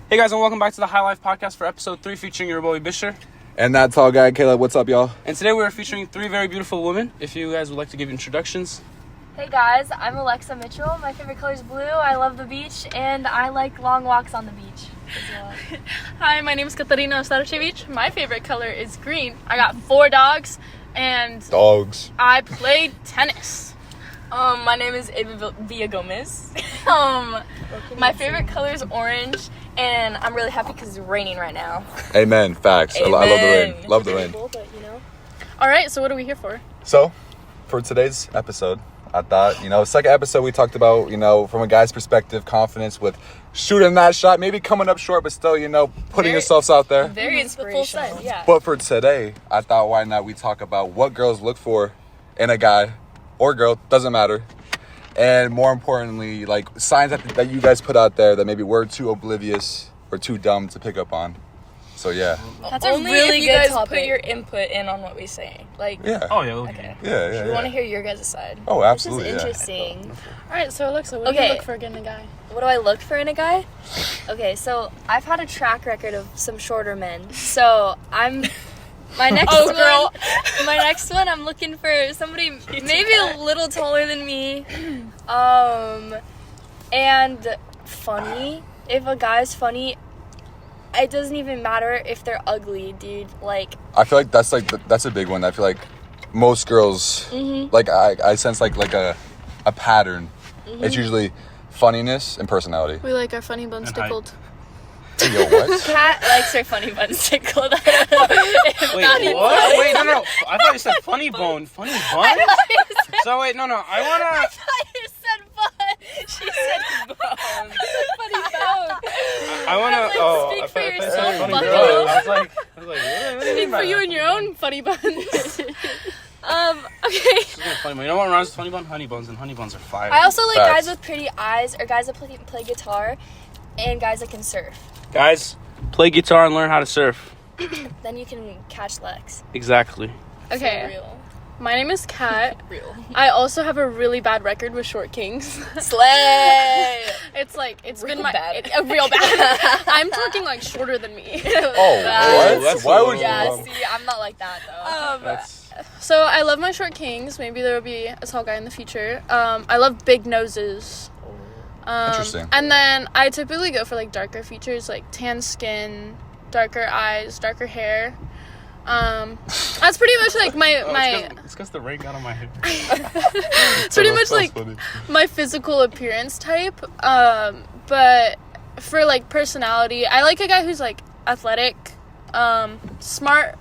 Hey guys, and welcome back to the High Life Podcast for episode 3 featuring your boy BESHR. And that tall guy, Caleb. What's up, y'all? And today we're featuring 3 very beautiful women. If you guys would like to give introductions. Hey guys, I'm Alexa Mitchell. My favorite color is blue. I love the beach, and I like long walks on the beach as well. Hi, my name is Katarina Starcevic. My favorite color is green. I got 4 dogs, and Dogs. I play tennis. My name is Ava Villagomez. My favorite color is orange, and I'm really happy because it's raining right now. Amen. Facts. I love the rain. Love the rain. All right, so what are we here for? So, for today's episode, I thought, second episode we talked about, from a guy's perspective, confidence with shooting that shot, maybe coming up short, but still, putting yourselves out there. Very inspirational. Yeah. But for today, I thought, why not we talk about what girls look for in a guy or girl, doesn't matter. And more importantly, like signs that you guys put out there that maybe we're too oblivious or too dumb to pick up on. So yeah. That's Only a really if you good guys topic. put Put your input in on what we say. Like, Yeah. Oh, yeah. okay. Yeah. We want to hear your guys' side. Oh, absolutely. This is Yeah. interesting. All right, so Alexa, what do you look for in a guy? What do I look for in a guy? Okay, so I've had a track record of some shorter men. So my next one, I'm looking for somebody maybe a little taller than me. And funny. If a guy's funny, it doesn't even matter if they're ugly, dude. Like, I feel like that's a big one. I feel like most girls, like I sense like a pattern. It's usually funniness and personality. We like our funny bones And height. tickled. Yo, what? Kat likes her funny buns tickled. Wait, what? Wait, no. I thought you said funny bone. Funny bun? So, wait, no. I want to... You said bun. She said bone. Funny bone. I want to... Oh, speak I for thought you yourself, said funny bucko. bone. I was like what do you mean by For you that? and your own funny buns. Okay. This is gonna funny bone. You know what rhymes with funny bun? Honey buns, and honey buns are fire. I also like Facts. guys with pretty eyes, or guys that play guitar, and guys that can surf. Guys, play guitar and learn how to surf. Then you can catch Lex. Exactly. Okay. Real. My name is Kat. Real. I also have a really bad record with short kings. Slay! It's like, it's Real been my... bad. Real bad. I'm talking like shorter than me. Oh, what? that's Why a would you? little- Yeah, see, I'm not like that, though. That's... So I love my short kings. Maybe there will be a tall guy in the future. I love big noses. Interesting. And then I typically go for like darker features, like tan skin, darker eyes, darker hair. That's pretty much like my It's because the rain got on my hair. it's pretty much like my physical appearance type. But for like personality, I like a guy who's like athletic, smart,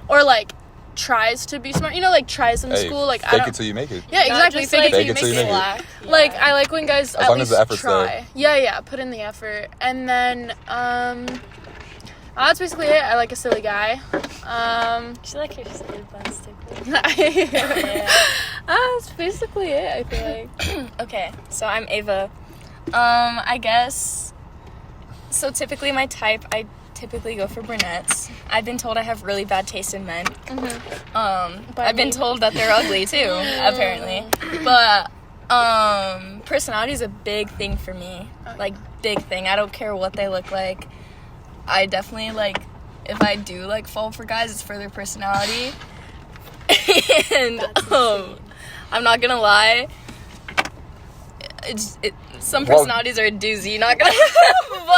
or like tries to be smart. Like tries in school. Like I fake don't. it till you make it. Yeah, exactly. just, Fake like, it till you make it. Slack. Like I like when guys As at long as least the effort's try. there. Yeah, put in the effort. And then that's basically it. I like a silly guy. She like her silly buns tickled. That's basically it, I feel like. Okay, so I'm Ava. I guess... So typically my type, I typically go for brunettes. I've been told I have really bad taste in men. I've been told that they're ugly too, apparently. But personality is a big thing for me. Like, big thing. I don't care what they look like. I definitely, like, if I do, like, fall for guys, it's for their personality. And I'm not gonna lie, some personalities are a doozy, not gonna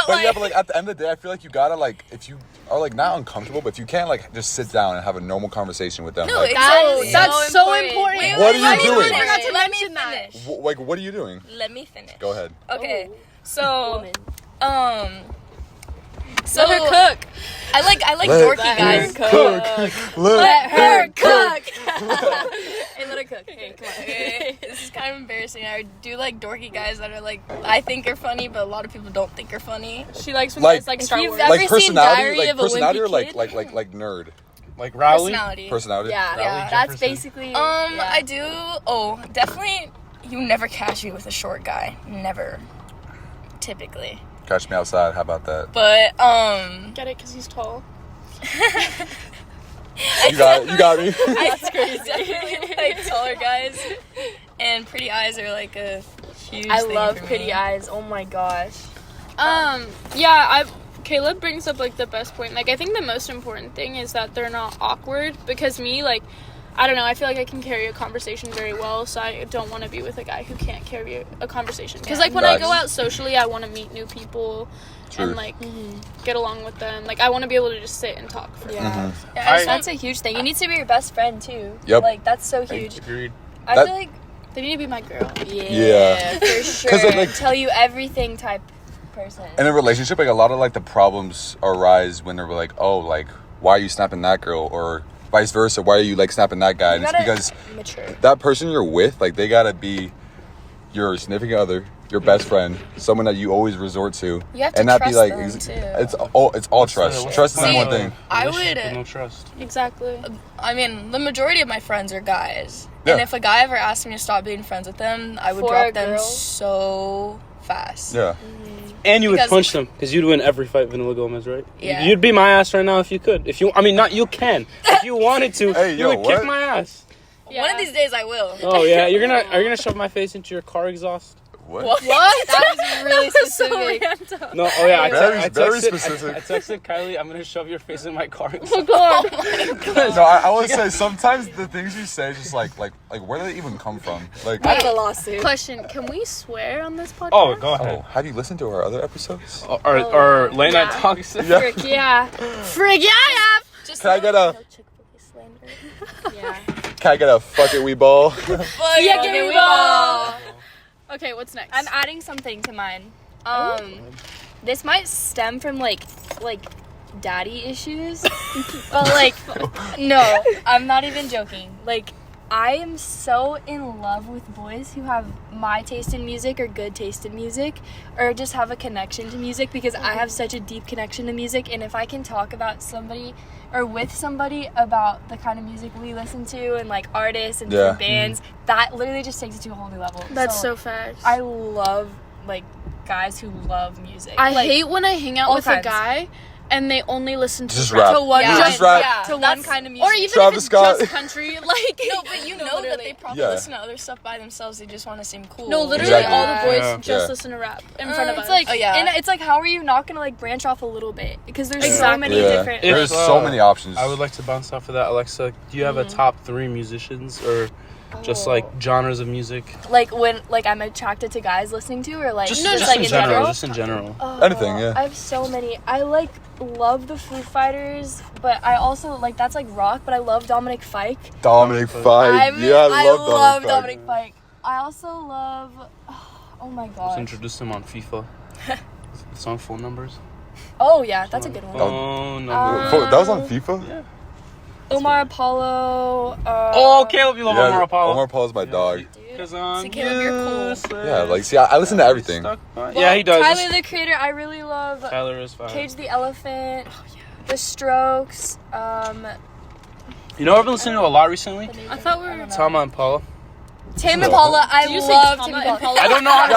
But like at the end of the day, I feel like you gotta like, if you are like not uncomfortable, but if you can't like just sit down and have a normal conversation with them. No, like, exactly. That's so important. Wait, What are you doing? I forgot to Let me mention that. finish. like what are you doing? Let me finish. Go ahead. Okay, Ooh. so Woman. So Let her cook. I like Let dorky her guys. cook. Let her cook. Hey, let her cook. Hey, come on. Okay, this is kind of embarrassing. I do like dorky guys that are like, I think are funny, but a lot of people don't think are funny. She likes when Like- guys like Star you've Wars. ever Like seen personality, Diary like of a personality, or Wimpy like Kid? like nerd. Like Rowley? Personality. Personality. Yeah, Rowley that's Jefferson. basically. I do. Oh, definitely. You never catch me with a short guy. Never. Typically. Catch me outside. How about that? But Get it? Because he's tall. You got me. That's crazy. Like taller guys and pretty eyes are like a huge I thing love for pretty me. eyes. Oh my gosh. Yeah, Caleb brings up like the best point. Like I think the most important thing is that they're not awkward, because me, like, I don't know, I feel like I can carry a conversation very well, so I don't want to be with a guy who can't carry a conversation. Because like when I go out socially, I want to meet new people and like get along with them. Like I want to be able to just sit and talk for That's a huge thing. You need to be your best friend too. Yep. Like that's so huge. Agreed. I feel like they need to be my girl. Yeah. for sure. 'Cause, like, tell you everything type person. In a relationship, like a lot of like the problems arise when they're like, oh, like why are you snapping that girl, or vice versa, why are you like snapping that guy? And it's because mature. that person you're with, like they gotta be your significant other, your best friend, someone that you always resort to, You have to and not be trust like them, too. it's all trust. Trust is the one thing. I With would. no trust. Exactly. I mean, the majority of my friends are guys, Yeah. and if a guy ever asked me to stop being friends with them, I would For drop a them girl? so fast. Yeah. And you would Because- punch them, because you'd win every fight, Vanilla Gomez, right? Yeah. You'd beat my ass right now if you could. If you, I mean, not you can. If you wanted to, Hey, you yo, would kick what? my ass. One of these days I will. Oh yeah, are you gonna shove my face into your car exhaust? What? That was really specific. No. Oh yeah, Very specific. I texted Kylie, I'm gonna shove your face in my car exhaust. No, I would say sometimes the things you say, just like where do they even come from? Like, That's a lawsuit. Question: can we swear on this podcast? Oh, go ahead. have you listened to our other episodes? Or late night talks. Yeah. Frick, yeah. Frig, yeah, I have. Can I get a Yeah. can I get a fuck it we ball? Yeah, give me ball. Okay, what's next? I'm adding something to mine. This might stem from like daddy issues, but like, no, I'm not even joking. Like, I am so in love with boys who have my taste in music or good taste in music, or just have a connection to music, because I have such a deep connection to music, and if I can talk about somebody or with somebody about the kind of music we listen to and like artists and different bands, that literally just takes it to a whole new level. That's so facts. I love like guys who love music. I like, hate when I hang out all with kinds. a guy and they only listen to Just rap. rap. to one, Yeah. Just rap. to one That's- kind of music. Or even Travis if it's Scott. just country, like No, but you know that literally. they probably Yeah. listen to other stuff by themselves. They just want to seem cool. No, literally Exactly. all the boys Yeah. just Yeah. listen to rap in front of us. it's like, Oh, yeah. and it's like, how are you not gonna like branch off a little bit? Because there's so Exactly. many Yeah. different. If, There's so uh, many options. I would like to bounce off of that, Alexa. Do you have a top 3 musicians, or just like genres of music? Like when like I'm attracted to guys listening to, or like Just like in general. Just in general. Oh, Anything, yeah. I have so many. I like love the Foo Fighters, but I also like that's like rock. But I love Dominic Fike. Dominic Fike. Yeah, I love Dominic Fike. Fike. I also love. Oh my Let's god. introduce them on FIFA. The song Phone Numbers. Oh yeah, that's a good one. Phone numbers. That was on FIFA? Yeah. Omar Apollo. Oh, Caleb, you love Omar Apollo. Omar Apollo's my dog. Cause I'm So, Caleb, you're cool. Yeah, like, see, I listen to everything. Yeah, he does. Tyler the Creator. I really love. Tyler is fine. Cage the Elephant. The Strokes. You know what I've been listening to a lot recently? I thought we were Tama and Paula. Tame Impala. I Did you say love Tama Tame Impala. Impala? I don't know how to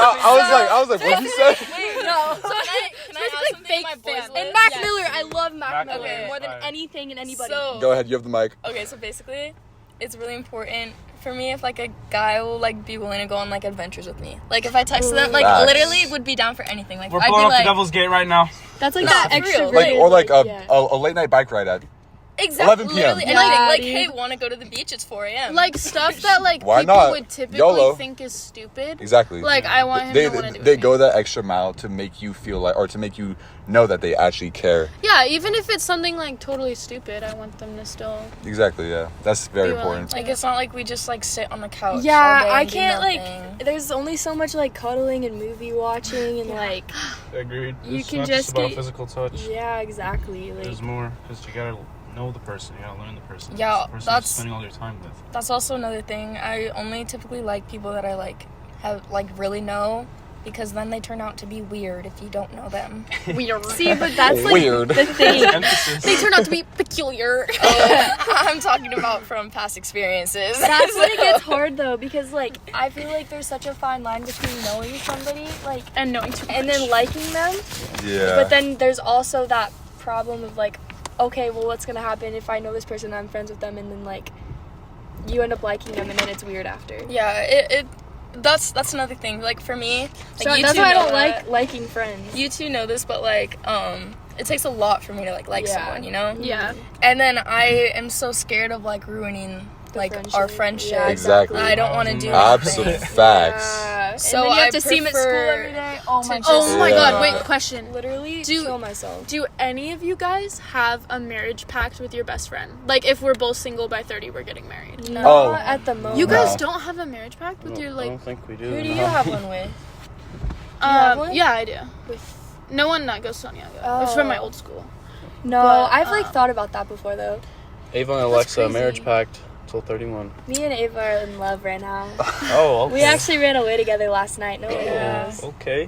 I was like, what'd you say? No. Can I add something to my boys list? And Mac Miller. I love Mac Mac Miller Miller. more than Fire. anything and anybody. So, Go ahead, you have the mic. okay, so basically, it's really important for me if like a guy will like be willing to go on like adventures with me. Like if I text them, like Facts. literally would be down for anything. Like We're I'd blowing be up like, the Devil's Gate right now. That's like No, that for real. extroverted. Like, or like yeah. a late night bike ride at. exactly, 11 p.m. literally, and Yeah, like dude. hey, want to go to the beach? It's 4 a.m. like stuff that like Why people not? would typically YOLO. think is stupid. Exactly. Like I want him they to want to do they it. go that extra mile to make you feel like, or to make you know that they actually care. Yeah, even if it's something like totally stupid, I want them to still. Exactly. Yeah, that's very Be willing important. to- like it's not like we just like sit on the couch. all Yeah, day I and do can't nothing. like. There's only so much like cuddling and movie watching and like. Agreed. You It's can not just about get- physical touch. Yeah, exactly. Like. There's more, because you gotta know the person. You gotta learn the person. Yeah, It's the person that's- you're spending all your time with. That's also another thing. I only typically like people that I like have like really know, because then they turn out to be weird if you don't know them. Weird. See, but that's like Weird. the thing. Emphasis. They turn out to be peculiar. I'm talking about from past experiences. That's when it gets hard though, because like I feel like there's such a fine line between knowing somebody, like, and knowing too much. and then liking them. Yeah. But then there's also that problem of like, okay, well, what's gonna happen if I know this person, I'm friends with them, and then like you end up liking them, and then it's weird after. Yeah, that's another thing. Like for me, like So you that's two why I know don't that. like liking friends. You two know this, but like it takes a lot for me to like someone, you know? Yeah. And then I am so scared of like ruining like our friendship. Yeah, Exactly. I don't want to do Absolute anything. facts. So and then you I have to see him at school every day. Oh my Oh my Yeah. god, wait, question. Literally kill myself. Do any of you guys have a marriage pact with your best friend? Like, if we're both single by 30, we're getting married. No, Oh. at the moment. You guys No. don't have a marriage pact with your, I like... don't think we do. Who do no. you have one with? have one? Yeah, I do. With- No one that goes to Santiago. It's from my old school. No, But, I've like thought about that before though. Ava and Alexa, crazy. marriage pact till 31. Me and Ava are in love right now. Oh, okay. We actually ran away together last night. No one knows. Okay.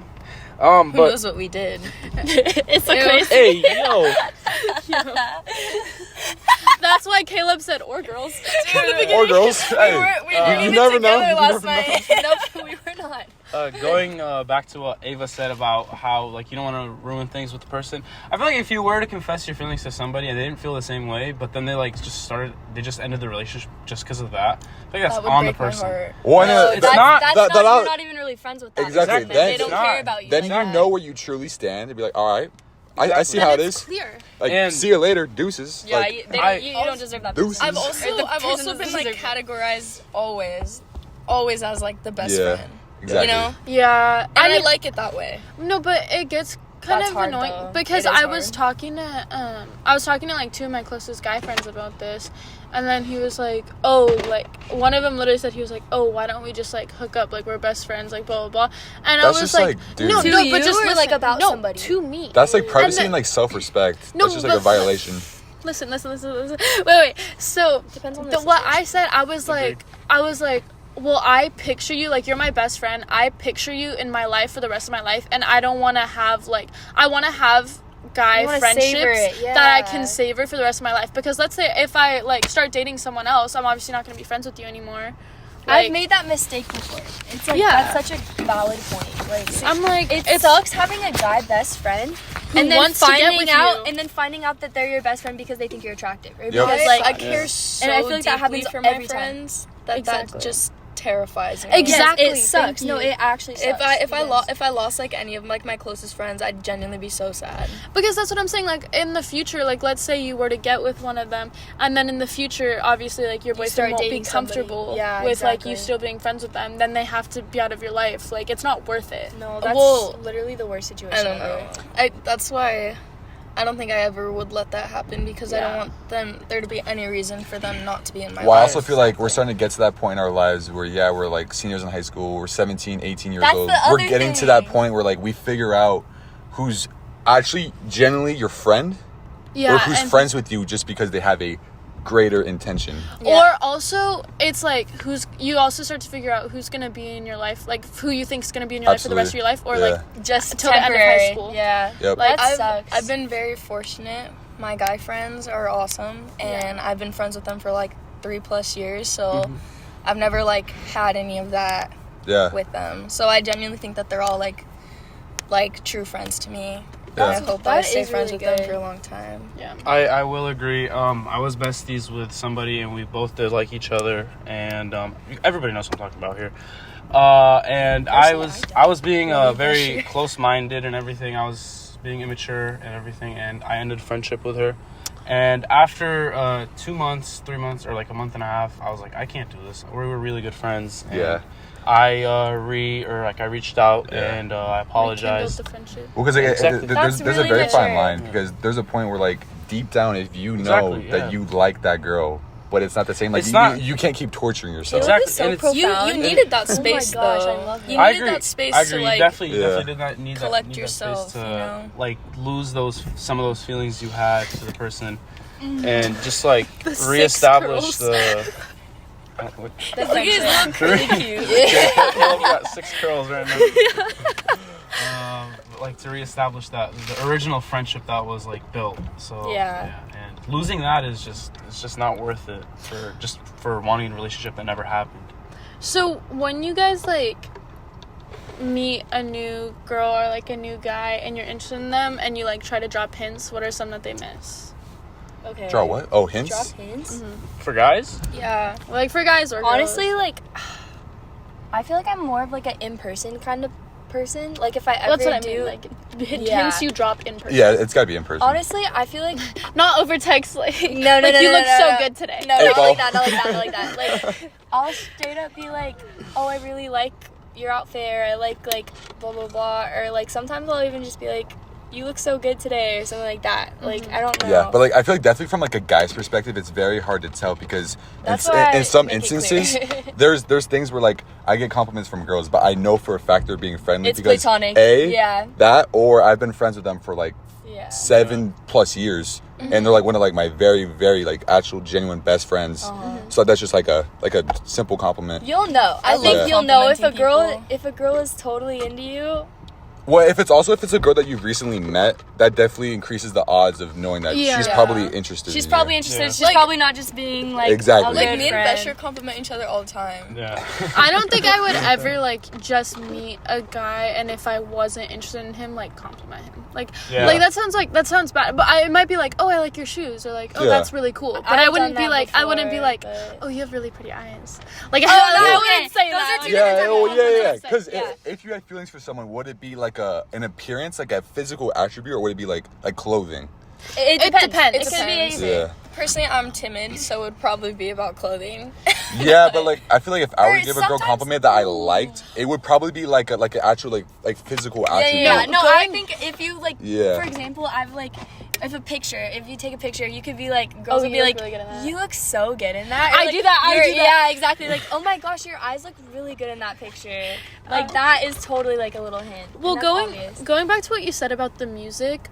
Who But knows what we did? It's a Ew. crazy. hey, yo, That's why Caleb said, or girls. Or girls. Hey, We weren't you even never know. together You last never know. night. Nope, we were not. Going back to what Ava said about how like you don't want to ruin things with the person. I feel like if you were to confess your feelings to somebody and they didn't feel the same way, but then they like they just ended the relationship just because of that. I think that's That would on the break my person. heart. Well, No, it's that's not- That's that- not. that- You're not even really friends with that. Exactly, person. then- They don't It's care not. about you. then like you that. know where you truly stand and be like, all right, I see how it is. Clear. Like, And- see you later, deuces. Yeah, like, you don't deserve that. Deuces. person. I've also been like categorized always as like the best Yeah, friend. exactly. You know? Yeah. And I like it that way. No, but it gets kind That's of hard, annoying though. because It is I was hard. talking to like two of my closest guy friends about this, and then he was like, oh, like one of them literally said, he was like, oh, why don't we just like hook up, like we're best friends, like blah blah blah. And That's I was just, like, like, dude. no, To no, you but just or, listen. like, about no, somebody? to me. That's like privacy then- and like self-respect. No, That's just like a but- violation. Listen. Wait. So Depends on the what I said, I was like, well, I picture you, like, you're my best friend. I picture you in my life for the rest of my life, and I don't want to have, like, I want to have guy You wanna friendships savor it, yeah. that I can savor for the rest of my life. Because let's say if I, like, start dating someone else, I'm obviously not going to be friends with you anymore. Like, I've made that mistake before. It's like Yeah. that's such a valid point. Like I'm like, it sucks having a guy best friend and then wants to get finding with out you. and then finding out that they're your best friend because they think you're attractive. Or Yep. because like I care so and I feel like that deeply happens for my every time. friends that Exactly. just terrifies me. Exactly. Yes, it sucks. Thank No, you. it actually sucks. If I lost like any of like my closest friends, I'd genuinely be so sad. because that's what I'm saying, like, in the future, like, let's say you were to get with one of them, and then in the future, obviously, like, your start boyfriend won't be dating somebody. comfortable Yeah, with, like, you exactly. still being friends with them, then they have to be out of your life. Like, it's not worth it. No, that's Well, literally the worst situation I don't ever. know. That's why I don't think I ever would let that happen because I Yeah. don't want there to be any reason for them not to be in my Well, I life. also feel like we're starting to get to that point in our lives where, yeah, we're like seniors in high school, we're 17, 18 years That's old. the We're other getting to thing. that point where, like, we figure out who's actually genuinely your friend Yeah. or who's and- friends with you just because they have a greater intention. Or also, it's like, you also start to figure out who's going to be in your life, like, who you think is going to be in your life for the rest of your life, or, Yeah. like, Just Until the end of high temporary. school. Yeah. Yep. Like, That sucks. I've been very fortunate. My guy friends are awesome, and I've been friends with them for like 3+ years. So I've never like had any of that Yeah. with them. So I genuinely think that they're all like true friends to me. Yeah. And I hope That I stay is friends really with them good. for a long time. yeah. I will agree. I was besties with somebody, and we both did like each other, and everybody knows what I'm talking about here. And I was being very close-minded and everything. I was being immature and everything, and I ended friendship with her. And after 2 months, 3 months, or like a month and a half, I was like, I can't do this. We were really good friends. And Yeah. I reached out Yeah. and I Rekindled apologized. the friendship. Well, because like, Exactly. there's a really very fine mature. line because there's a point where, like, deep down, if you know Exactly, yeah. that you like that girl, but it's not the same, like, It's you, not- you can't keep torturing yourself. Exactly. It's so And it's- profound. You needed that Oh my space gosh, though. I love that. You I needed agree. that space I agree. to like You definitely Yeah. did not need collect that yourself, space to you know? like lose some of those feelings you had to the person, and just like reestablish the. Look at his little curly cute. Caleb got 6 curls right now. Like to reestablish the original friendship that was like built. So Yeah. and losing that is just not worth it for wanting a relationship that never happened. So when you guys like meet a new girl or like a new guy and you're interested in them and you like try to drop hints, what are some that they miss? Okay. Draw what? Oh, hints? Drop hints. For guys, Yeah. Like for guys or girls? Honestly, like I feel like I'm more of like an in-person kind of person. Like if I ever That's what I do, mean. Like Yeah. hints you drop in person. Yeah, it's gotta be in person. honestly, I feel like Not over text. Like no, like you look so no. good today. No, Hey, not Paul. like that, not like that, not like that. Like, I'll straight up be like, oh, I really like your outfit, or I like blah blah blah, or like sometimes I'll even just be like, you look so good today, or something like that. Like I don't know. Yeah, but like I feel like definitely from like a guy's perspective, it's very hard to tell because That's why in some I make it instances, clear. there's things where like I get compliments from girls, but I know for a fact they're being friendly It's because platonic. A, that, or I've been friends with them for like Yeah. 7+ years, and they're like one of like my very very like actual genuine best friends. So that's just like a simple compliment. You'll know. I love think you'll know if a complimenting girl is totally into you. Well, if it's a girl that you've recently met, that definitely increases the odds of knowing that Yeah. she's Yeah. probably interested. She's in probably you. interested. Yeah. She's Like- probably not just being like Exactly. a Like good me and friend. BESHR compliment each other all the time. Yeah. I don't think I would ever like just meet a guy and if I wasn't interested in him, like compliment him. Like Yeah. like that sounds bad. But it might be like, oh, I like your shoes, or like, oh, Yeah. that's really cool. But I've I wouldn't done be that like, I wouldn't be before, like, but- oh, you have really pretty eyes. Like no, I okay. wouldn't say Those that. are Like, two Yeah, different oh, types of yeah. compliments. Because Yeah. if you had feelings for someone, would it be like an appearance, like a physical attribute, or would it be like clothing? It It depends. It could be Depends. anything. Yeah. Personally, I'm timid, so it would probably be about clothing. Yeah, but like I feel like if I were Or to give a girl a sometimes- compliment that I liked, it would probably be like an actual like physical attribute. Yeah, no, I think if you like, Yeah. for example, if you take a picture, you could be like, girls Oh, would be you like, look really good in that. you look so good in that. Or, I like, do that, I you're- do that. Yeah, exactly. Like, oh my gosh, your eyes look really good in that picture. Like that is totally like a little hint. Well, And that's obvious. going back to what you said about the music,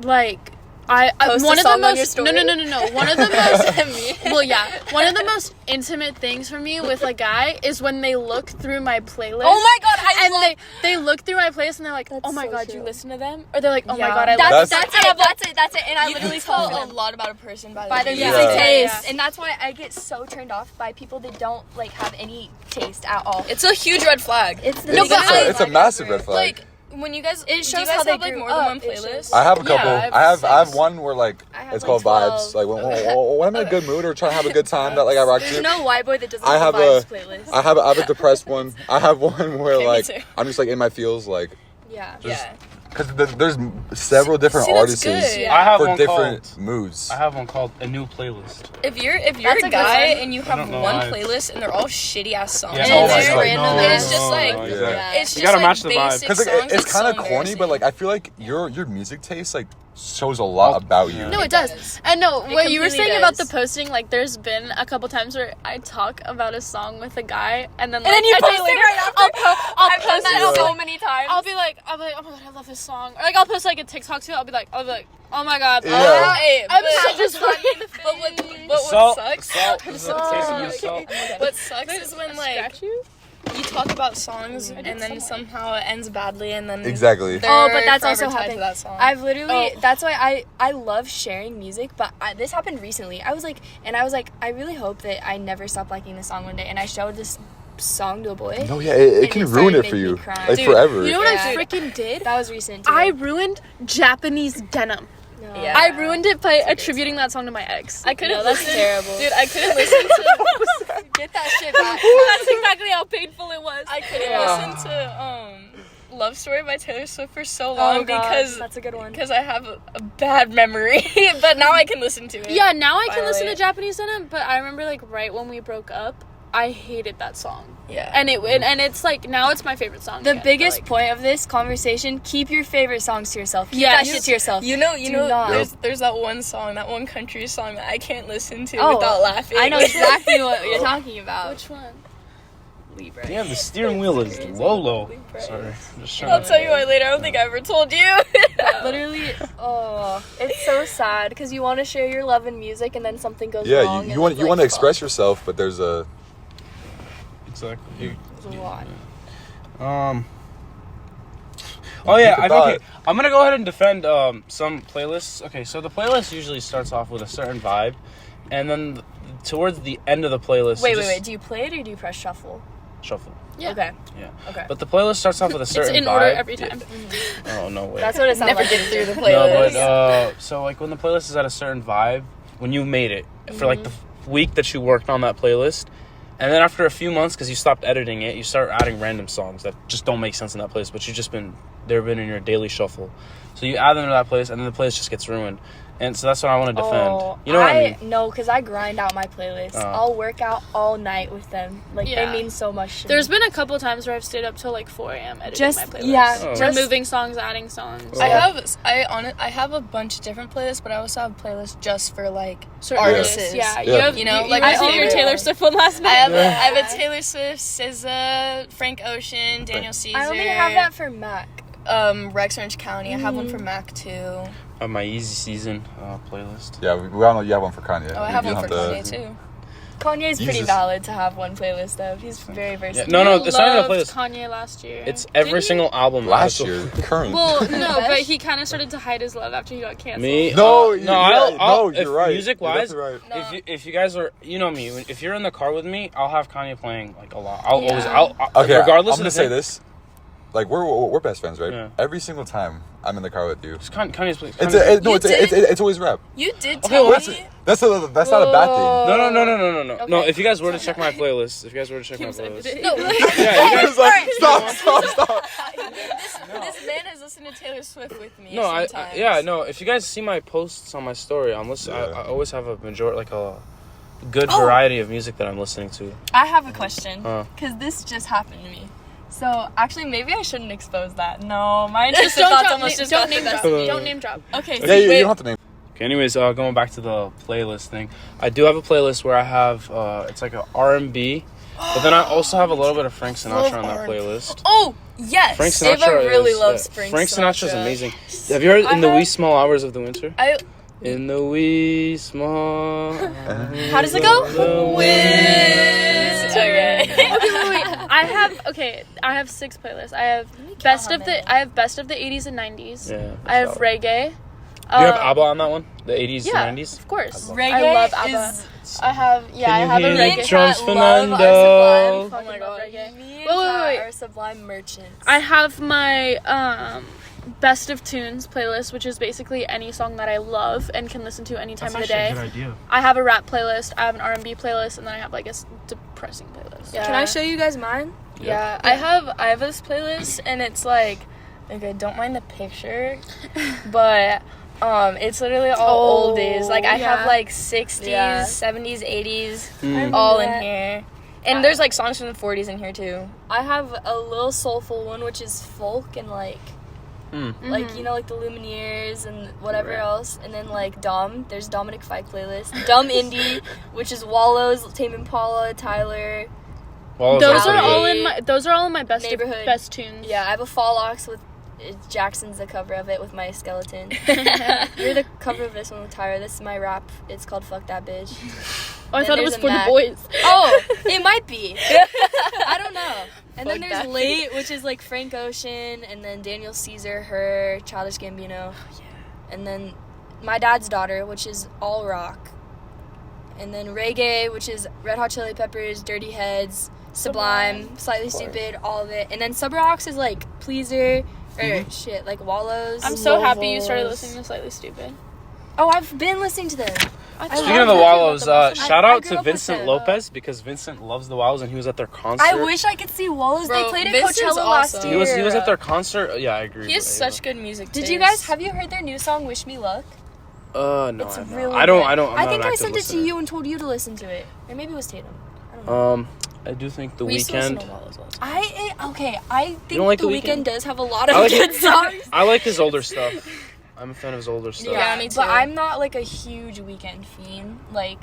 like Post a one of song the on your most story? no. One of the most well, yeah, one of the most intimate things for me with a guy is when they look through my playlist. Oh my god, I And love. they look through my playlist and they're like, That's oh my so god, true. you listen to them? Or they're like, oh my Yeah. god, I love That's That's- it. And I You literally can tell follow a them lot about a person by by their Yeah. music Yeah. taste, Yeah. and that's why I get so turned off by people that don't like have any taste at all. It's a huge red flag. It's the It's, biggest red it's a flag massive ever. red flag. Like when you guys, It do you shows guys how they have like grew more than up. one It playlist? shows- I have a Yeah, couple. I have I have six. one where like I have, it's like, called 12. vibes. Like when I'm in a good mood or trying to have a good time, that like I rock There's to. no white boy that doesn't I have have a vibes a- playlist. I have a depressed one. I have one where Okay, me like too. I'm just like in my feels like Yeah. Yeah. because there's several different See, that's artists good. Yeah. I have for one different called. moods. I have one called a new playlist. If you're That's a a good guy one. and you I have don't know one why. playlist and they're all shitty ass songs, Yeah, And oh it's my very God, random. no, and it's just like yeah. it's You just gotta like match the vibe. basic Because like, songs. it's kind of so corny, but embarrassing. like I feel like your music taste like shows a lot about you. No, it does. And no, what you were completely saying about the does. posting, like there's been a couple times where I talk about a song with a guy and then like, And then you a day post it later, right after. I'll I've done post that it. so many times. I'll be like, oh my god, I love this song. Or like I'll post like a TikTok too. I'll be like, oh my god. Yeah. Hey, I'm but- so sorry. But what Salt. sucks? Salt. Is it tasting your salt? What sucks is when like you talk about songs and then somehow it ends badly and then Exactly. they're Oh, but that's forever also tied to happened. that song. I've literally. Oh. That's why I love sharing music. But this happened recently. I was like, I really hope that I never stop liking this song one day. And I showed this song to a boy. No, yeah, it And can it ruin started it for making you, me cry. like Dude, forever. You know what Yeah. I freaking did? That was recent. Too. I ruined Japanese denim. No. Yeah. I ruined it by attributing that song to my ex. I couldn't No, that's listen. terrible. Dude, I couldn't listen to. Get that shit back. That's exactly how painful it was. I couldn't Yeah. listen to Love Story by Taylor Swift for so long Oh, God, because that's a good one. I have a bad memory. But now I can listen to it. Yeah, now I can listen to Finally. Japanese denim, but I remember like right when we broke up, I hated that song. Yeah. And it's like now it's my favorite song. The again, but, biggest like, point of this conversation: keep your favorite songs to yourself. Keep Yeah, that you- shit to yourself. You know, Do not. there's that one song, that one country song that I can't listen to Oh, without laughing. I know exactly what you're talking about. Which one? Libra. Yeah, the steering wheel is low, low. Sorry, I'm just trying I'll to. tell you why later. I don't think I ever told you. Literally, oh, it's so sad because you want to share your love in music and then something goes Yeah, wrong. you want to express yourself, but there's a Exactly. There's a lot. Oh yeah, Keep it okay. thought. I'm gonna go ahead and defend some playlists. Okay, so the playlist usually starts off with a certain vibe, and then towards the end of the playlist, you just Wait. Do you play it or do you press shuffle? shuffle. Yeah. Okay. Yeah. Okay. But the playlist starts off with a It's certain in vibe. order every time. Oh no way. That's what it sounds Never like. get through the No, playlist. but so like when the playlist is at a certain vibe, when you made it for like the week that you worked on that playlist, And then after a few months, because you stopped editing it, you start adding random songs that just don't make sense in that playlist, but they've been in your daily shuffle. So you add them to that playlist, and then the playlist just gets ruined. And so that's what I want to defend. You know what I mean? No, because I grind out my playlists. I'll work out all night with them. Like, they mean so much to me. There's been a couple times where I've stayed up till like 4 a.m. editing my playlist. Yeah. Removing songs, adding songs. I have a bunch of different playlists, but I also have playlists just for like Certain artists. Yeah, Yeah. you know, like my I see your favorite Taylor one. Swift one last night. I have a Taylor Swift, SZA, Frank Ocean, Daniel Caesar. I only have that for Mac. Rex Orange County. I have one for Mac too. My Easy Season playlist. Yeah, we all know you have one for Kanye. Oh, I have one for Kanye too. Kanye's pretty Jesus. valid to have one playlist of. He's very versatile. No, it's not even a Loved playlist. Kanye last year. It's every single album. Last year, current. Well, no, but he kind of started to hide his love after he got canceled. Me? No, I'll you're right. Music wise, You're definitely right. if you guys are, you know me, if you're in the car with me, I'll have Kanye playing like a lot. I'll Okay, regardless. I'm gonna say this. Like we're best friends, right? Yeah. Every single time I'm in the car with you, Kanye's playing. it's always rap. You did Okay, tell well, me. That's not a bad thing. No. No, Okay. if you guys were to check my playlist, yeah, you guys. It's like, stop. This man has listened to Taylor Swift with me. No, sometimes. if you guys see my posts on my story, I always have a a good Oh. variety of music that I'm listening to. I have a question. Huh. Because this just happened to me. So, actually, maybe I shouldn't expose that. No, my interested Don't thoughts drop almost name, just don't got the name best drop. of me. Don't name drop. Okay, Yeah, you don't have to name. Okay, anyways, going back to the playlist thing, I do have a playlist where I have it's like a R&B, but then I also have a little bit of Frank Sinatra on that playlist. Oh yes. Frank Sinatra Ava really is, loves Frank Frank Sinatra is Sinatra. amazing. Have you heard In the Wee Small Hours of the Winter? I In the wee small. How does it go? okay. Wait. I have 6 playlists. I have best of the 80s and 90s. Yeah. I have reggae. Do you have ABBA on that one? The 80s Yeah, and 90s? of course. Reggae I love ABBA. I have I have a Can you hear reggae. the drums, Love our Sublime. Fernando? Fucking Oh my love god. reggae. Me and Wait. Kat are Sublime merchants. I have my best of tunes playlist, which is basically any song that I love and can listen to any time of the day. idea. I have a rap playlist, I have an R&B playlist, and then I have like a depressing playlist. Yeah. Can I show you guys mine? Yeah, I have this playlist and it's like, okay, don't mind the picture, but it's literally all oldies. Like I have like 60s, Yeah. 70s, 80s, Mm. all in that. here. And there's like songs from the 40s in here too. I have a little soulful one, which is folk and like like you know, like the Lumineers and whatever Right. else, and then like there's Dominic Fike playlist, Dumb Indie, which is Wallows, Tame Impala, Tyler. Well, Those are that's all in my best Neighborhood. best tunes. Yeah, I have a Fall Ox with Jackson's the cover of it with my skeleton. You're the cover of this one with Tyra. This is my rap. It's called Fuck That Bitch. Oh, I Then thought it there's was a for Mac. the boys. Oh, it might be. I don't know. And then Fuck there's that Late, which is like Frank Ocean, and then Daniel Caesar, her, Childish Gambino. And then My Dad's Daughter, which is all rock. And then Reggae, which is Red Hot Chili Peppers, Dirty Heads, Sublime, Slightly Stupid, all of it. And then Sub Rocks is like Pleaser, or shit, like Wallows. I'm so happy you started listening to Slightly Stupid. Oh, I've been listening to them. Speaking of the Wallows, shout I out grew to up with Vincent them. Lopez because Vincent loves the Wallows and he was at their concert. I wish I could see Wallows. Bro, They played at Vincent's Coachella last awesome. year. He was at their concert. Yeah, I agree. He has with such Ava. good music. Did taste. you guys have you heard their new song "Wish Me Luck"? No, It's I've not. really I don't. good. I don't. I'm I not think an I active sent it listener. to you and told you to listen to it, or maybe it was Tatum. I don't know. I do think the We used to listen Weeknd. to Wallows all the time. I think don't like the The Weeknd Weeknd? does have a lot of I like good it. songs. I like his older stuff. I'm a fan of his older stuff. Yeah, me too. But I'm not like a huge Weeknd fiend. Like,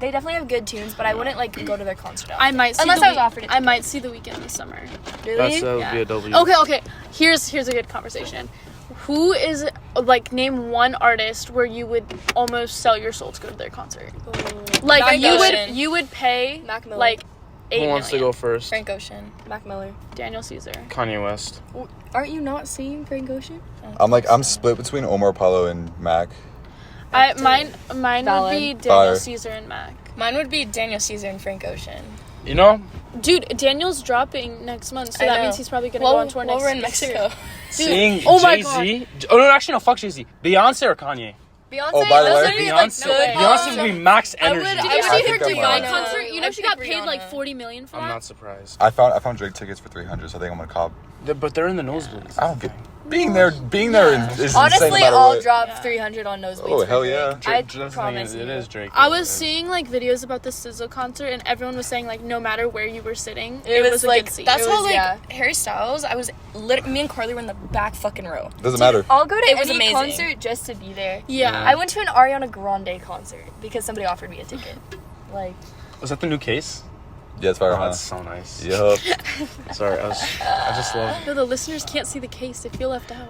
they definitely have good tunes, but I wouldn't like go to their concert. I might see Unless the I was offered it. I might see the Weeknd this summer. Really? That would Yeah. be a W. Okay. Here's a good conversation. Who is like name one artist where you would almost sell your soul to go to their concert? Like Frank Ocean. you would pay Mac Miller. like $8 Who wants to million. go first? Frank Ocean. Mac Miller. Daniel Caesar. Kanye West. Aren't you not seeing Frank Ocean? I'm split between Omar Apollo and Mac. Mine would be Valid. Daniel Fire. Caesar and Mac. Mine would be Daniel Caesar and Frank Ocean. You know, Dude, Daniel's dropping next month, so I that know. means he's probably gonna go on tour next we're in year. Mexico. seeing oh my Jay-Z. Oh no, actually no. Fuck Jay-Z. Beyonce or Kanye? Beyonce. Oh, by the way- Beyonce. no way. Beyonce would be max energy. would- Did I you would see think her I'm Dubai right. concert? you know I'd she pick got paid like Rihanna. 40 million for I'm that. not surprised. I found Drake tickets for 300, so I think I'm gonna cop. But they're in the nosebleeds. I don't get being there is insane. Honestly, No matter I'll what. drop 300 on nosebleeds. Oh, for hell Drake. yeah. I That's the thing, promise it you. is Drake. I was seeing like videos about the SZA concert, and everyone was saying like no matter where you were sitting, It was, a like, good seat. That's It how was- like yeah. Harry Styles. Me and Carly were in the back fucking row. Doesn't matter. I'll go to It was any amazing. concert just to be there. yeah. I went to an Ariana Grande concert because somebody offered me a ticket. Like, Was that the new case? Yeah, it's fire, Oh, huh? that's so nice. Yup. Sorry, I just love. No, the listeners can't see the case. They feel left out.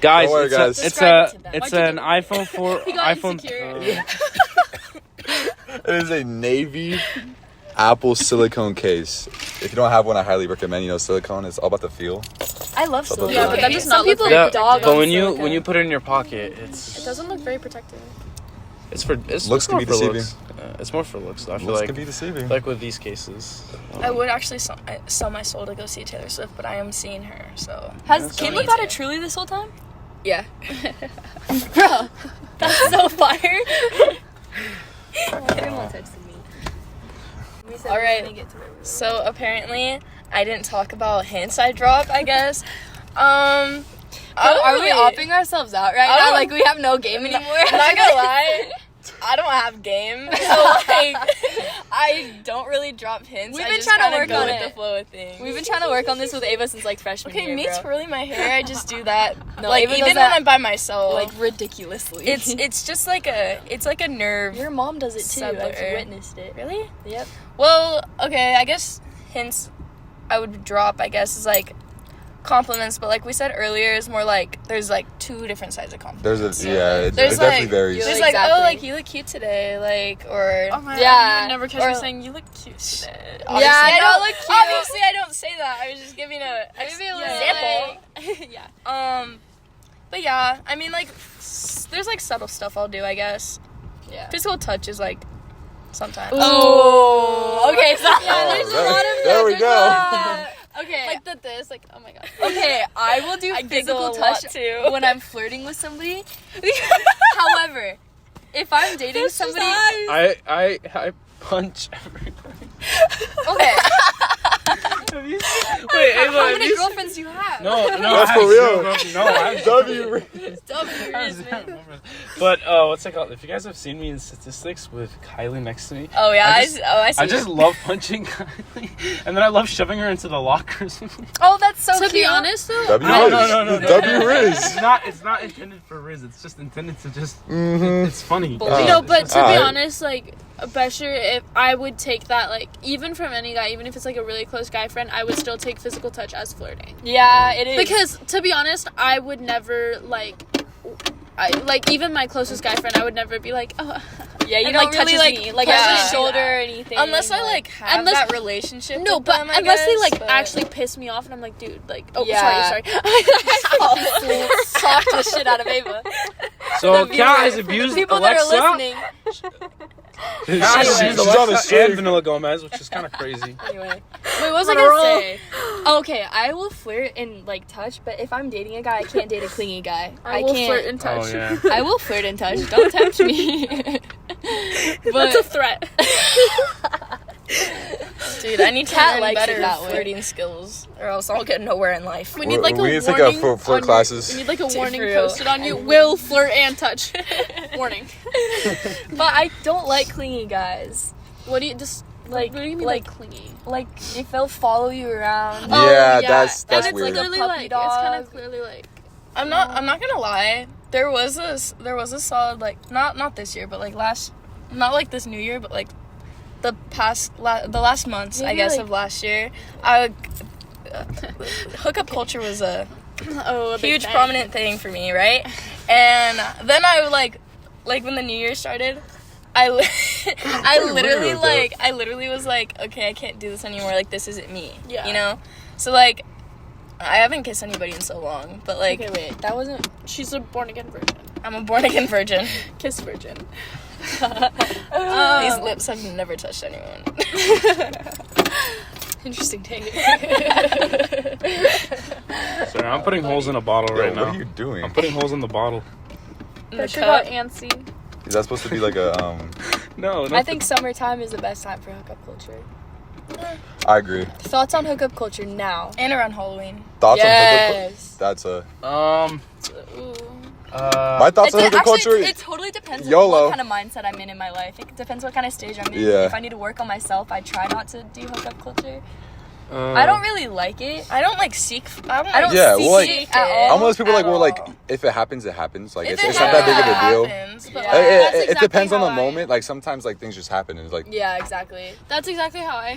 Guys, Don't worry, it's guys. it's Describe it to them. it's Why'd you an do iPhone 4. He got iPhone. insecure. It is a navy Apple silicone case. If you don't have one, I highly recommend. You know, silicone is all about the feel. I love Yeah, silicone. but that does Some not look people very dog But on when you silicone. put it in your pocket, It it's doesn't look very protective. it's Looks can more be for deceiving. looks. It's more for looks. I feel Looks like can be deceiving. like with these cases. I would actually sell my soul to go see Taylor Swift, but I am seeing her, so. Has Still Caitlyn need thought to. it truly this whole time? Yeah. Bro, that's so fire. Everyone texted me. We said All we were right. gonna get to where we were. So apparently, I didn't talk about hints I dropped, I guess. I don't Are we really- opping ourselves out right I now? don't- Like we have no game anymore? I'm not gonna lie, I don't have game, so like, I don't really drop hints. We've I been just trying to kinda work go on with it. the flow of things. We've been trying to work on this with Ava since like freshman Okay, year, me bro. twirling my hair, I just do that. No, like Ava does even when that, I'm by myself, like ridiculously. it's just like a nerve. Your mom does it too. I've Settler. witnessed it. Really? Yep. Well, okay, I guess hints I would drop, I guess, is like compliments, but like we said earlier, is more like there's like two different sides of compliments. There's a it There's definitely like- varies. There's Exactly. like, oh, like you look cute today, like, or Oh my Yeah, you would never catch or- me saying you look cute today. obviously I I know, don't look cute. Obviously, I don't say that. I was just giving a Maybe a example. yeah. But yeah, I mean, like, there's like subtle stuff I'll do, I guess. Yeah. Physical touch is like sometimes. Oh. Okay. So there's a lot of there we go. Okay. Like this, like oh my god. Okay, I will do I giggle physical a lot, touch too. when I'm flirting with somebody. However, if I'm dating somebody, I punch everybody. okay. Wait, How Ava, have many you girlfriends you have? No, That's I for have real. zero. No, I have W. But what's it called? If you guys have seen me in statistics with Kylie next to me, Oh yeah, I I just- see. I just love punching Kylie, and then I love shoving her into the lockers. Oh, that's so To cute. be honest though, W No. W Riz. It's not intended for Riz. It's just intended to just. It's funny. no, but to be Alright. honest, like BESHR, if I would take that, like even from any guy, even if it's like a really close guy friend, I would still take physical touch as flirting. Yeah, it is. Because to be honest, I would never like even my closest guy friend, I would never be like, oh, yeah, you and, don't like, really touches like me. like Yeah. on I the wouldn't do shoulder that. or anything. Unless I like have Unless- that relationship. no, with but them, I unless they guess, like but- actually piss me off, and I'm like, dude, like, oh, Yeah. sorry. Talk the shit out of Ava. So The Kat has viewers, abused the people Alexa. that are listening. She's She's Alexa on the street. and Vanilla Gomez, which is kind of crazy. Anyway, Wait, what was I On a gonna roll. say? okay, I will flirt and like touch, but if I'm dating a guy, I can't date a clingy guy. I will can't. flirt and touch. Oh yeah. I will flirt and touch. Don't tempt me. That's a threat. Dude, I need to Kat learn likes it better that way. flirting skills, or else I'll get nowhere in life. We need like We a need to take warning. a flirt on your- classes. We need like a warning for real. posted on you. Will flirt and touch. Warning. But I don't like clingy guys. What do you just Like- What do you mean like- like clingy? Like if they'll follow you around. Oh, Yeah, yeah. that's And it's weird. like a Clearly, puppy like it's kind of dog. clearly like. I'm not gonna lie. There was a solid like not this year, but like not like this new year, but like the last months, I Maybe, guess, like- of last year. Hookup culture was a Oh, a big huge thing. prominent thing for me, right? And then I like when the new year started, I literally was like, okay, I can't do this anymore. Like, this isn't me. Yeah. You know? So like, I haven't kissed anybody in so long, but like, Okay, wait. That wasn't. She's a born again virgin. I'm a born again virgin. Kiss virgin. These lips have never touched anyone. Interesting take. Sorry, I'm putting holes in a bottle Yo, right what now. are you doing? I'm putting holes in the bottle. In the BESHR got cup. antsy. Is that supposed to be like a No, I think summertime is the best time for hookup culture. I agree. Thoughts on hookup culture now? And around Halloween. Thoughts on Yes. hookup? That's a Ooh. my thoughts on hookup culture. It totally depends YOLO. on what kind of mindset I'm in my life. It depends what kind of stage I'm in. Yeah. If I need to work on myself, I try not to do hookup culture. I don't really like it. I don't like seek. I don't Yeah, seek well, like, it at all. I'm one of those people like At were like, all. if it happens, it happens. Like If it's it not that big of a deal. happens, but Yeah. like, It That's depends exactly on the how moment. Like sometimes like things just happen and it's like Yeah, exactly. That's exactly how I.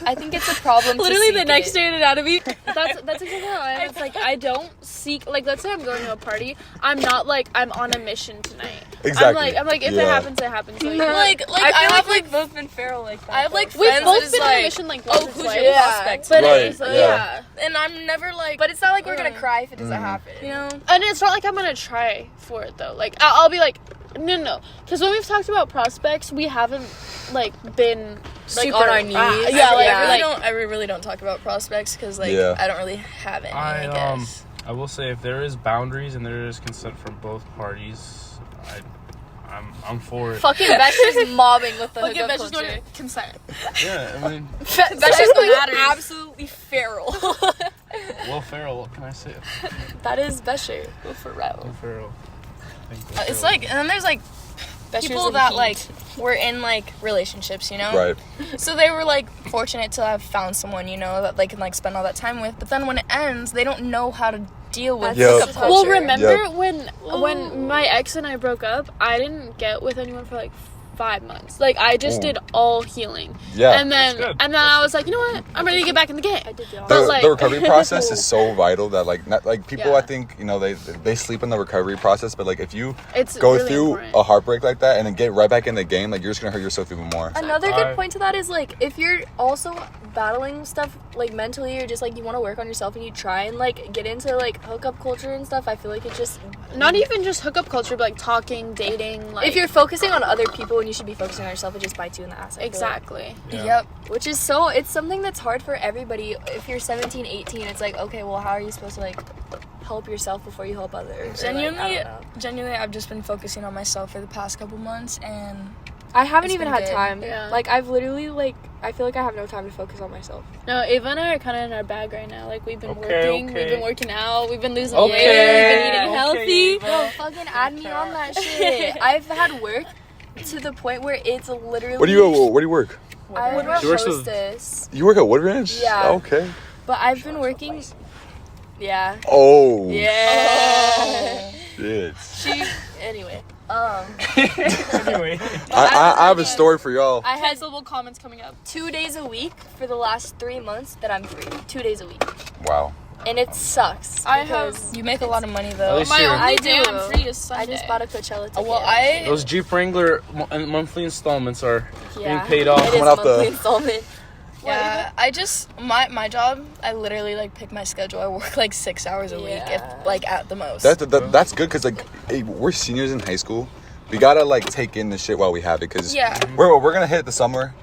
I think it's a problem. to Literally the seek next it. day in anatomy. That's exactly how I am. It's like I don't seek, like, let's say I'm going to a party. I'm not like I'm on a mission tonight. Exactly. I'm like if Yeah. it happens, it happens. like I I feel have like we've both been feral like that. I have like though. We've friends both that is been on a like, mission like oh, once who's in your life. prospect? But Right, it's like, yeah. yeah. And I'm never like, But it's not like we're gonna cry if it doesn't happen. you know. And it's not like I'm gonna try for it though. Like I'll be like, no, because when we've talked about prospects, we haven't like been Like, super, on our knees. I really don't talk about prospects because like Yeah. I don't really have any. I guess. I will say if there is boundaries and there is consent from both parties, I'm for it. Fucking BESHR's mobbing with the Look at hookup just culture. going consent. Yeah, I mean, BESHR's going matters. absolutely feral. Will Ferrell, what can I say? That is BESHR. For Will real. Ferrell. It's like, and then there's like BESHR's people in that heat. like were in like relationships, you know. right. So they were like fortunate to have found someone, you know, that they can like spend all that time with. But then when it ends, they don't know how to deal with Yep. hookup culture. Well, remember Yep. when my ex and I broke up, I didn't get with anyone for like 5 months. Like I just Ooh. did all healing. Yeah. And then That's good. I was like, you know what? I'm ready to get back in the game. I did the the, opposite. like- the recovery process is so vital that like not like people Yeah. I think you know they sleep in the recovery process, but like if you It's go really through important. a heartbreak like that and then get right back in the game, like you're just gonna hurt yourself even more. Another good I- point to that is like if you're also battling stuff like mentally or just like you want to work on yourself and you try and like get into like hookup culture and stuff, I feel like it just Not even just hookup culture, but like talking, dating. Like if you're focusing on other people and you should be focusing on yourself, it just bites you in the ass. I feel like. exactly. Yeah. Yep. Which is it's something that's hard for everybody. If you're 17, 18, it's like, okay, well, how are you supposed to like help yourself before you help others? Or, like, Genuinely, I don't know. genuinely, I've just been focusing on myself for the past couple months, and I haven't It's even been had good. time. Yeah. Like I've literally like I feel like I have no time to focus on myself. No, Ava and I are kind of in our bag right now. Like we've been Okay, working, okay. we've been working out, we've been losing Okay, weight, we've been eating okay, healthy. Bro, fucking add me on that shit. I've had work to the point where it's literally. Where do you work? I work She works with- hostess, You work at Wood Ranch? Yeah. Okay. but I've been working. Yeah. Oh. Yeah. Shit. She. Anyway. Anyway. I have a story for y'all. I had Cancelable comments coming up. 2 days a week for the last 3 months that I'm free. 2 days a week, Wow. and it sucks. I because you make a lot of money At though. least My you're- only I day do. I'm free is Sunday. I just bought a Coachella ticket. Well, I Those Jeep Wrangler monthly installments are being paid It off. is Coming off the- monthly installment. yeah, I just my job. I literally like pick my schedule. I work like 6 hours a week, if Yeah. like at the most. That's good because like hey, we're seniors in high school. We gotta like take in the shit while we have it because Yeah. we're gonna hit the summer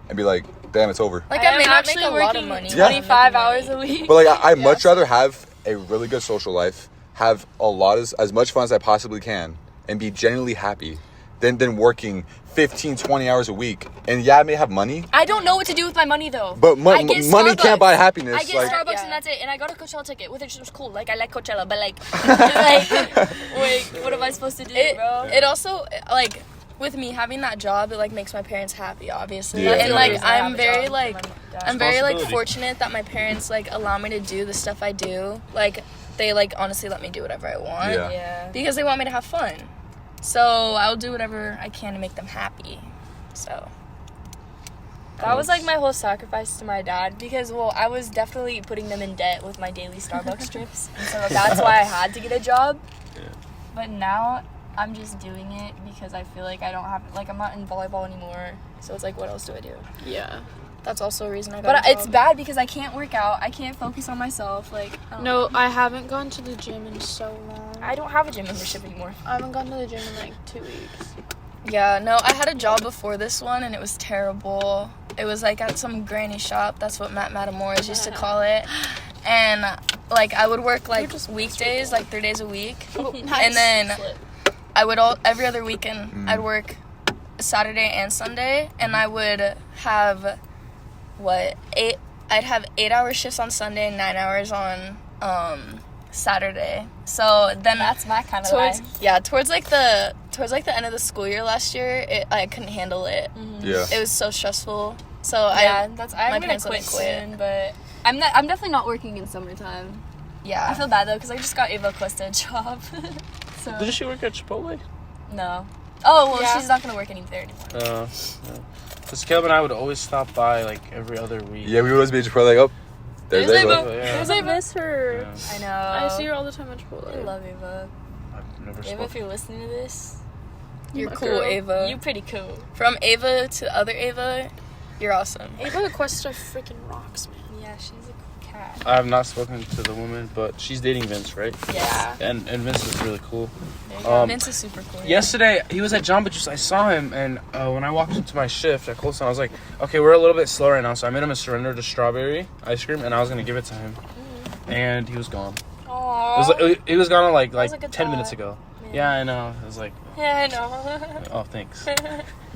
and be like, damn, it's over. Like I I may am not make actually a lot of working money. 25 hours a week. But like I much rather have a really good social life, have a lot as much fun as I possibly can, and be genuinely happy than working 15, 20 hours a week. And yeah, I may have money, I don't know what to do with my money though. but I get money can't Starbucks. buy happiness. I get like, Starbucks Yeah. and that's it. And I got a Coachella ticket, which was cool. Like I like Coachella, but like, wait, what am I supposed to do, bro? It also like with me having that job, it like makes my parents happy, obviously. Yeah. And That's the like reason I have I'm a very job, like for my dad. I'm very like Responsibility. fortunate that my parents like allow me to do the stuff I do. Like they like honestly let me do whatever I want Yeah. Yeah. because they want me to have fun. So I'll do whatever I can to make them happy. So That was like my whole sacrifice to my dad because, well, I was definitely putting them in debt with my daily Starbucks trips. And so that's why I had to get a job. Yeah. But now I'm just doing it because I feel like I don't have, like, I'm not in volleyball anymore. So it's like, what else do I do? Yeah. that's also a reason I got But a it's job. bad because I can't work out. I can't focus on myself. Like, I don't No, know. I haven't gone to the gym in so long. I don't have a gym membership anymore. I haven't gone to the gym in like 2 weeks. Yeah, no, I had a job before this one and it was terrible. It was like at some granny shop. That's what Matt Matamoras used to call it. And like I would work like weekdays, like 3 days a week. And then I would every other weekend I'd work Saturday and Sunday, and I would have I'd have 8-hour shifts on Sunday and 9 hours on Saturday. So then That's my kind of towards life. towards like the end of the school year last year, I couldn't handle it. Yeah. It was so stressful. So I'm my gonna parents quit let me quit. soon, but I'm definitely not working in summertime. Yeah. I feel bad though because I just got Ava close to a job. So Did she work at Chipotle? no. Oh well, Yeah. she's not gonna work there anymore. Because Caleb and I would always stop by like every other week. Yeah, we would always be probably like, oh, there's There's Ava. Ava. Yeah. I miss her. Yeah. I know. I see her all the time at Chipotle. I love Ava. I've never Ava, if spoken. you're listening to this, You're My cool, girl. Ava. you pretty cool. From Ava to other Ava, you're awesome. Ava Questa freaking rocks, man. Yeah, she's a cat. I have not spoken to the woman, but she's dating Vince, right? Yeah. And Vince is really cool. There you go. Vince is super cool. Yesterday, he was at Jamba Juice. I saw him, and when I walked into my shift at Cold Stone, I was like, okay, we're a little bit slow right now, so I made him a surrender to strawberry ice cream, and I was going to give it to him. And he was gone. Aww. He was gone like was a good 10 minutes thought. ago. Yeah, I know. I was like, Yeah, I know. oh, thanks.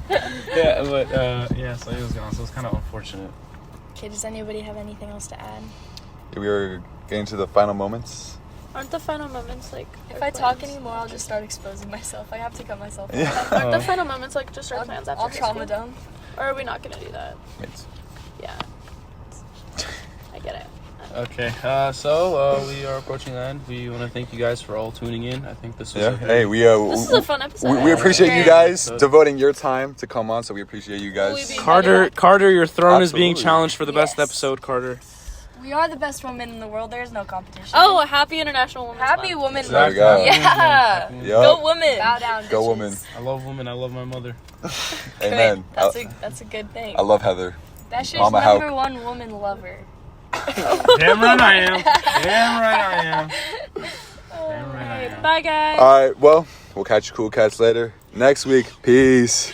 Yeah, but, so he was gone, so it was kind of unfortunate. Okay, does anybody have anything else to add? We are getting to the final moments. Aren't the final moments like? If our I talk plans? anymore, I'll just start exposing myself. I have to cut myself off. Yeah. Aren't the final moments like just our plans after I'll high trauma school? dump. Or are we not gonna do that? It's- Yeah. I get it. Okay, so we are approaching the end. We want to thank you guys for all tuning in. I think this was Yeah. a very- Hey, we This is a fun episode. we appreciate you guys So- devoting your time to come on. So we appreciate you guys. Carter, your throne is being Absolutely. challenged for the best Yes. episode, Carter. We are the best women in the world. There is no competition. Oh, a happy International Women's Happy Month. Woman There Month. we go. Yeah. Yup. Go woman. Bow down, Go bitches. woman. I love women. I love my mother. Amen. That's a good thing. I love Heather. BESHR's Mama, number help. one woman lover. Damn right I am. Damn right I am. Damn right I am. Bye, guys. All right. Well, we'll catch you cool cats later next week. Peace.